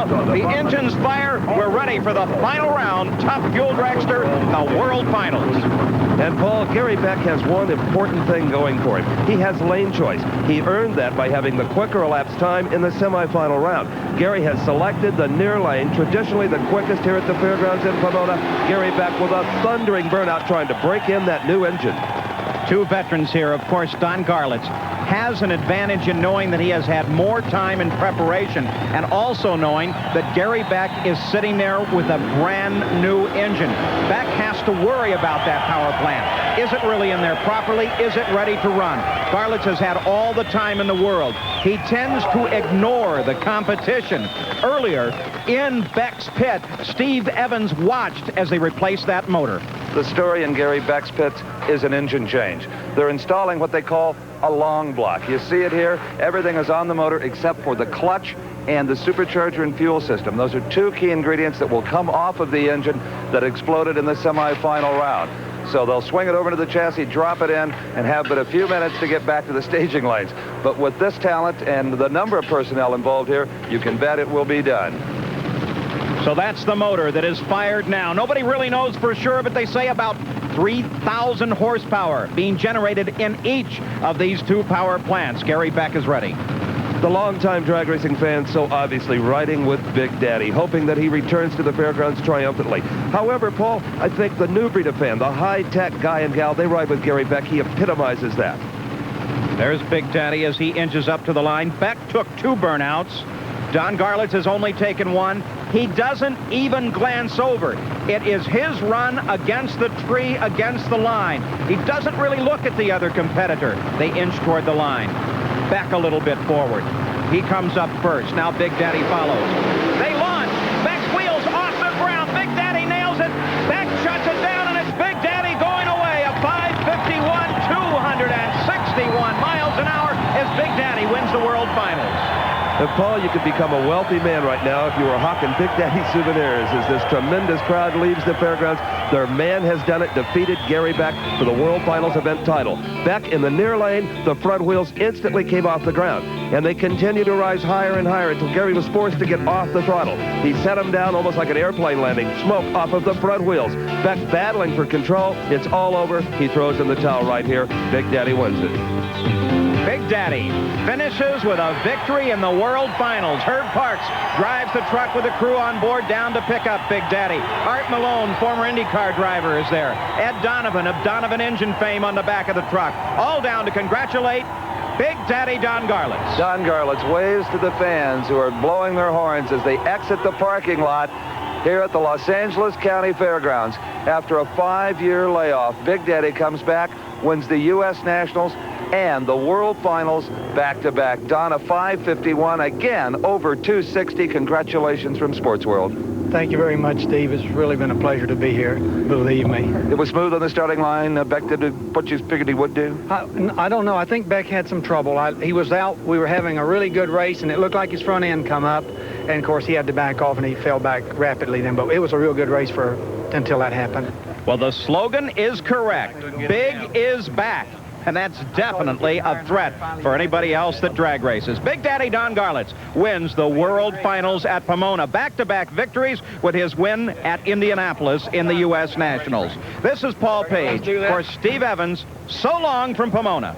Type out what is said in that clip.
now. The engines fire. We're ready for the final round. Top Fuel Dragster, the World Finals. And Paul, Gary Beck has one important thing going for him. He has lane choice. He earned that by having the quicker elapsed time in the semifinal round. Gary has selected the near lane, traditionally the quickest here at the fairgrounds in Pomona. Gary Beck with a thundering burnout trying to break in that new engine. Two veterans here, of course. Don Garlits has an advantage in knowing that he has had more time in preparation, and also knowing that Gary Beck is sitting there with a brand new engine. Beck has to worry about that power plant. Is it really in there properly? Is it ready to run? Garlits has had all the time in the world. He tends to ignore the competition. Earlier in Beck's pit, Steve Evans watched as they replaced that motor. The story in Gary Beck's pit is an engine change. They're installing what they call a long block. You see it here. Everything is on the motor except for the clutch and the supercharger and fuel system. Those are two key ingredients that will come off of the engine that exploded in the semifinal round. So they'll swing it over to the chassis, drop it in, and have but a few minutes to get back to the staging lanes. But with this talent and the number of personnel involved here, you can bet it will be done. So that's the motor that is fired now. Nobody really knows for sure, but they say about 3,000 horsepower being generated in each of these two power plants. Gary Beck is ready. The longtime drag racing fans so obviously riding with Big Daddy, hoping that he returns to the fairgrounds triumphantly. However, Paul, I think the new breed of fan, the high-tech guy and gal, they ride with Gary Beck. He epitomizes that. There's Big Daddy as he inches up to the line. Beck took 2 burnouts. Don Garlits has only taken 1. He doesn't even glance over. It is his run against the tree, against the line. He doesn't really look at the other competitor. They inch toward the line. Beck a little bit forward. He comes up first. Now Big Daddy follows. They launch. Beck's wheels off the ground. Big Daddy nails it. Beck shuts it down, and it's Big Daddy going away. A 5:51, 261 miles an hour as Big Daddy wins the World Finals. And Paul, you could become a wealthy man right now if you were hawking Big Daddy souvenirs as this tremendous crowd leaves the fairgrounds. Their man has done it, defeated Gary Beck for the World Finals event title. Beck in the near lane, the front wheels instantly came off the ground, and they continue to rise higher and higher until Gary was forced to get off the throttle. He set him down almost like an airplane landing, smoke off of the front wheels. Beck battling for control. It's all over. He throws in the towel right here. Big Daddy wins it. Big Daddy finishes with a victory in the World Finals. Herb Parks drives the truck with the crew on board down to pick up Big Daddy. Art Malone, former IndyCar driver, is there. Ed Donovan of Donovan Engine fame on the back of the truck. All down to congratulate Big Daddy Don Garlits. Don Garlits waves to the fans who are blowing their horns as they exit the parking lot here at the Los Angeles County Fairgrounds. After a 5-year layoff, Big Daddy comes back, wins the U.S. Nationals and the World Finals back-to-back. Don, a 5:51, again, over 260. Congratulations from Sports World. Thank you very much, Steve. It's really been a pleasure to be here, believe me. It was smooth on the starting line. Beck did what you figured he would do? I don't know. I think Beck had some trouble. He was out. We were having a really good race, and it looked like his front end come up. And, of course, he had to back off, and he fell back rapidly then. But it was a real good race until that happened. Well, the slogan is correct. Big is back. And that's definitely a threat for anybody else that drag races. Big Daddy Don Garlits wins the World Finals at Pomona. Back-to-back victories with his win at Indianapolis in the U.S. Nationals. This is Paul Page for Steve Evans. So long from Pomona.